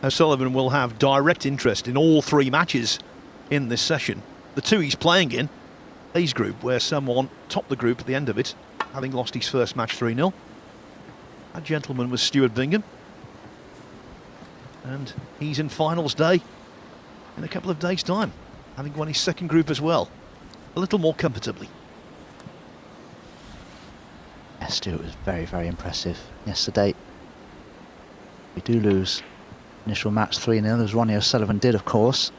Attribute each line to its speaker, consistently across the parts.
Speaker 1: O'Sullivan will have direct interest in all three matches in this session. The two he's playing in, A's group, where someone topped the group at the end of it, having lost his first match 3-0. That gentleman was Stuart Bingham. And he's in finals day in a couple of days' time, having won his second group as well, a little more comfortably.
Speaker 2: Yeah, Stuart was very, very impressive yesterday. We do lose initial match 3-0, as Ronnie O'Sullivan did, of course.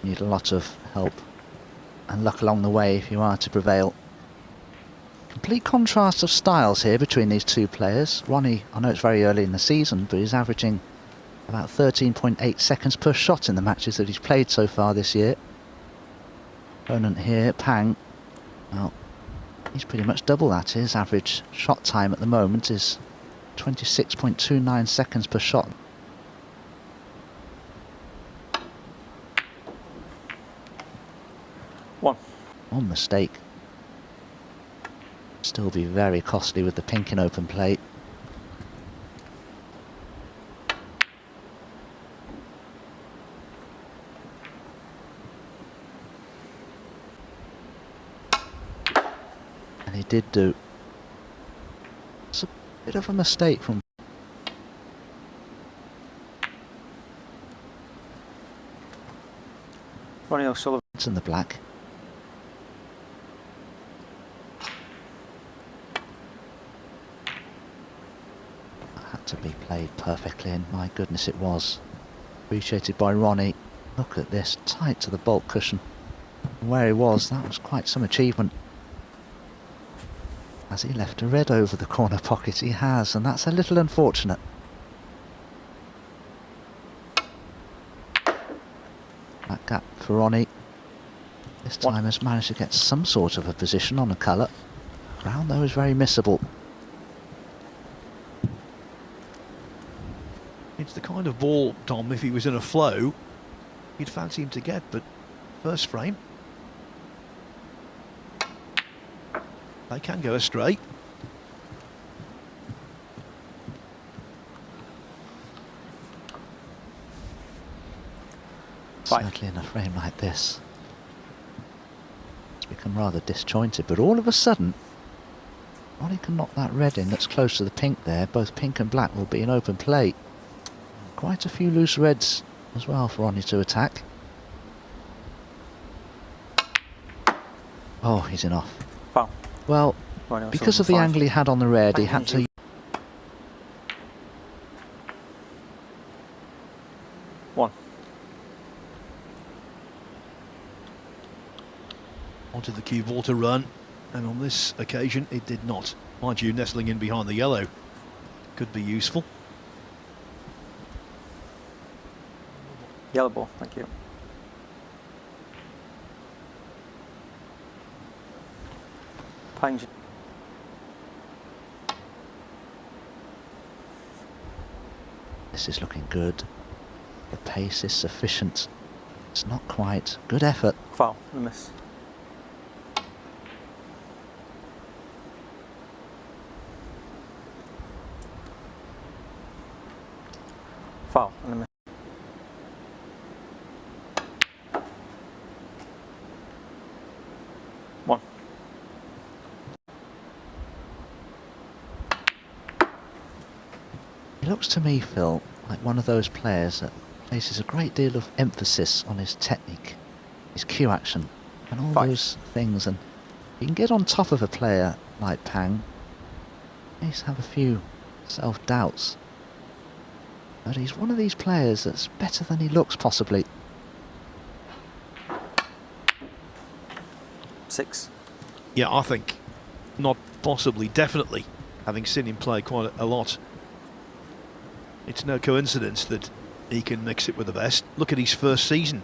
Speaker 2: Need a lot of help and luck along the way if you are to prevail. Complete contrast of styles here between these two players. Ronnie, I know it's very early in the season, but he's averaging about 13.8 seconds per shot in the matches that he's played so far this year. Opponent here, Pang, well, he's pretty much double that. His average shot time at the moment is 26.29 seconds per shot. One mistake. Still be very costly with the pink in open play. And he did do. It's a bit of a mistake from
Speaker 3: Ronnie O'Sullivan.
Speaker 2: It's in the black. To be played perfectly, and my goodness it was. Appreciated by Ronnie. Look at this, tight to the bolt cushion. And where he was, that was quite some achievement. Has he left a red over the corner pocket? He has, and that's a little unfortunate. That gap for Ronnie. This time has managed to get some sort of a position on the colour. Ground though is very missable.
Speaker 1: It's the kind of ball, Dom, if he was in a flow, you'd fancy him to get, but first frame. They can go astray.
Speaker 2: Certainly in a frame like this, it's become rather disjointed, but all of a sudden, Ronnie can knock that red in that's close to the pink there. Both pink and black will be in open play. Quite a few loose reds as well for Ronnie to attack. Oh, he's in off.
Speaker 3: Foul.
Speaker 2: Well, because of the angle he had on the red, he had to...
Speaker 1: Wanted the cue ball to run, and on this occasion it did not. Mind you, nestling in behind the yellow could be useful.
Speaker 3: Yellow ball, thank you. Pang.
Speaker 2: This is looking good. The pace is sufficient. It's not quite. Good effort.
Speaker 3: Foul, and a miss. Foul, and a miss.
Speaker 2: He looks to me, Phil, like one of those players that places a great deal of emphasis on his technique, his cue action, and all those things. And you can get on top of a player like Pang. He needs to have a few self-doubts. But he's one of these players that's better than he looks, possibly.
Speaker 3: 6.
Speaker 1: Yeah, I think not possibly, definitely, having seen him play quite a lot. It's no coincidence that he can mix it with the best. Look at his first season.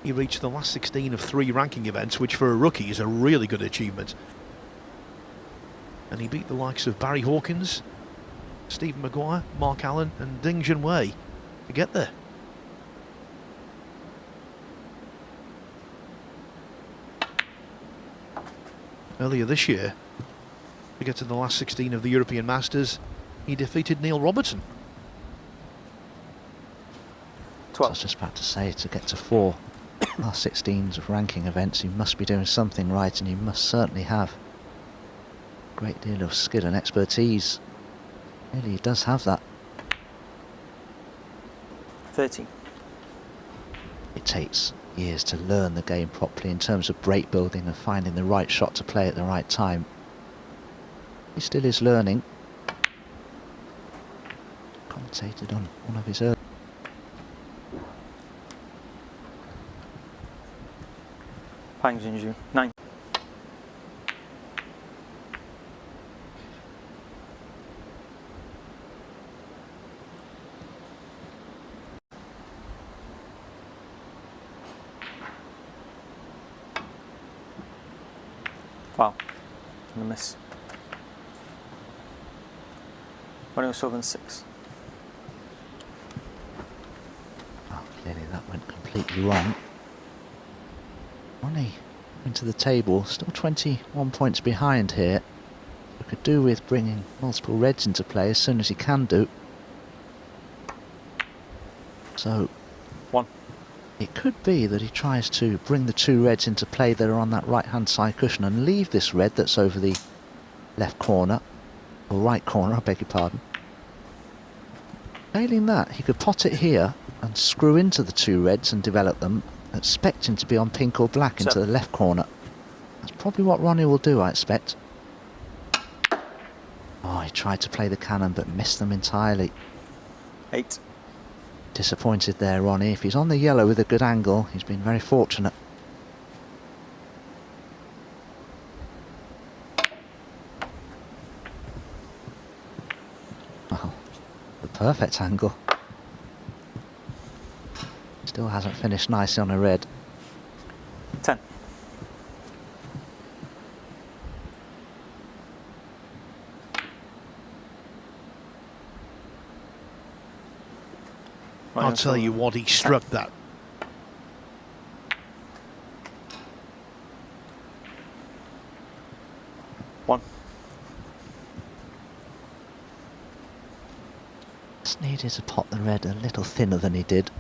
Speaker 1: He reached the last 16 of 3 ranking events, which for a rookie is a really good achievement. And he beat the likes of Barry Hawkins, Stephen Maguire, Mark Allen and Ding Junwei to get there. Earlier this year, to get to the last 16 of the European Masters, he defeated Neil Robertson.
Speaker 2: I was just about to say, to get to 4 R16s of ranking events, you must be doing something right, and you must certainly have a great deal of skill and expertise. Really, he does have that.
Speaker 3: 13.
Speaker 2: It takes years to learn the game properly in terms of break building and finding the right shot to play at the right time. He still is learning. Commentated on one of his early.
Speaker 3: Junxu. 9. Foul. And a miss. 107.6.
Speaker 2: Oh, clearly that went completely wrong. Ronnie into the table, still 21 points behind here. We could do with bringing multiple reds into play as soon as he can do. So
Speaker 3: 1.
Speaker 2: it could be that he tries to bring the 2 reds into play that are on that right hand side cushion and leave this red that's over the left corner, or right corner, I beg your pardon. Failing that, he could pot it here and screw into the 2 reds and develop them, expecting to be on pink or black into the left corner. That's probably what Ronnie will do, I expect. Oh, he tried to play the cannon but missed them entirely.
Speaker 3: 8.
Speaker 2: Disappointed there, Ronnie. If he's on the yellow with a good angle, he's been very fortunate. Well, the perfect angle. Still hasn't finished nicely on a red.
Speaker 3: 10.
Speaker 1: I'll tell you what, he struck that.
Speaker 3: One.
Speaker 2: Just needed to pot the red a little thinner than he did.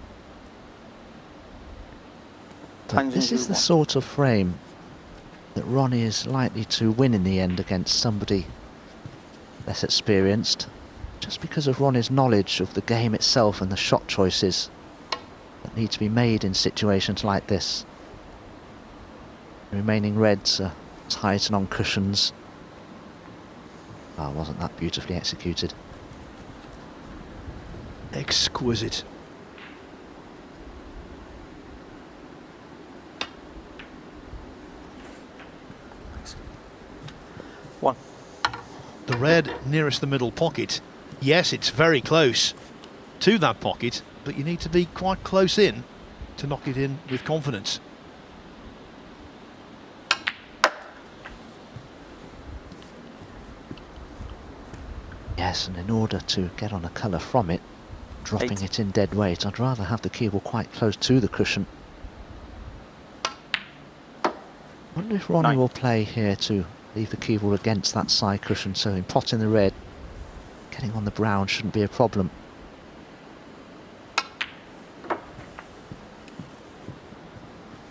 Speaker 2: But this is the sort of frame that Ronnie is likely to win in the end against somebody less experienced, just because of Ronnie's knowledge of the game itself and the shot choices that need to be made in situations like this. The remaining reds are tight and on cushions. Oh, wasn't that beautifully executed?
Speaker 1: Exquisite.
Speaker 3: One.
Speaker 1: The red nearest the middle pocket. Yes, it's very close to that pocket, but you need to be quite close in to knock it in with confidence.
Speaker 2: Yes, and in order to get on a colour from it, dropping
Speaker 3: 8.
Speaker 2: it in dead weight, I'd rather have the cue ball quite close to the cushion. I wonder if Ronnie
Speaker 3: 9.
Speaker 2: will play here to leave the cue ball against that side cushion, so in potting the red, getting on the brown shouldn't be a problem.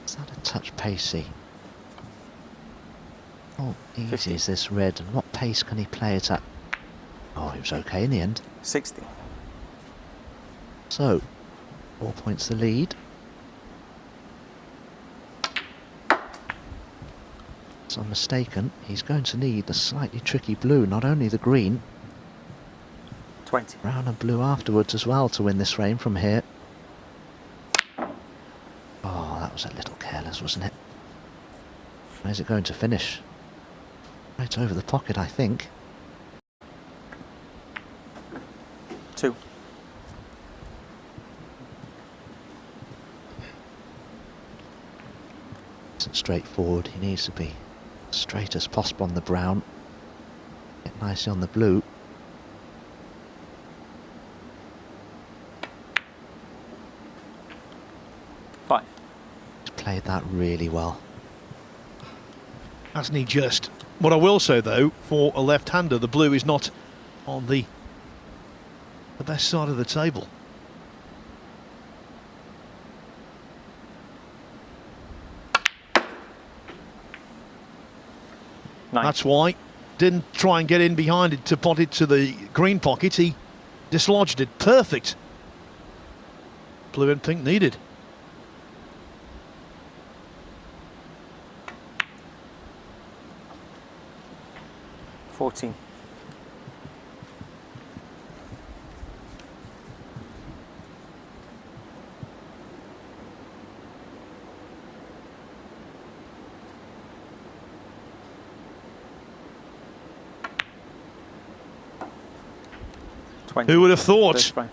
Speaker 2: Is that a touch pacey? How easy
Speaker 3: 50.
Speaker 2: is this red, and what pace can he play it at? Oh, he was okay in the end.
Speaker 3: 60.
Speaker 2: So, 4 points the lead. If I'm mistaken, he's going to need the slightly tricky blue, not only the green,
Speaker 3: 20.
Speaker 2: brown and blue afterwards as well to win this frame from here. Oh, that was a little careless, wasn't it? Where's it going to finish? Right over the pocket, I think.
Speaker 3: 2.
Speaker 2: Isn't straightforward. He needs to be straight as possible on the brown. Get nicely on the blue.
Speaker 3: Five.
Speaker 2: He's played that really well.
Speaker 1: Hasn't he just? What I will say though, for a left-hander, the blue is not on the best side of the table.
Speaker 3: 9.
Speaker 1: That's why. Didn't try and get in behind it to pot it to the green pocket. He dislodged it. Perfect. Blue and pink needed.
Speaker 3: $14.
Speaker 1: Who would have thought?
Speaker 3: First frame.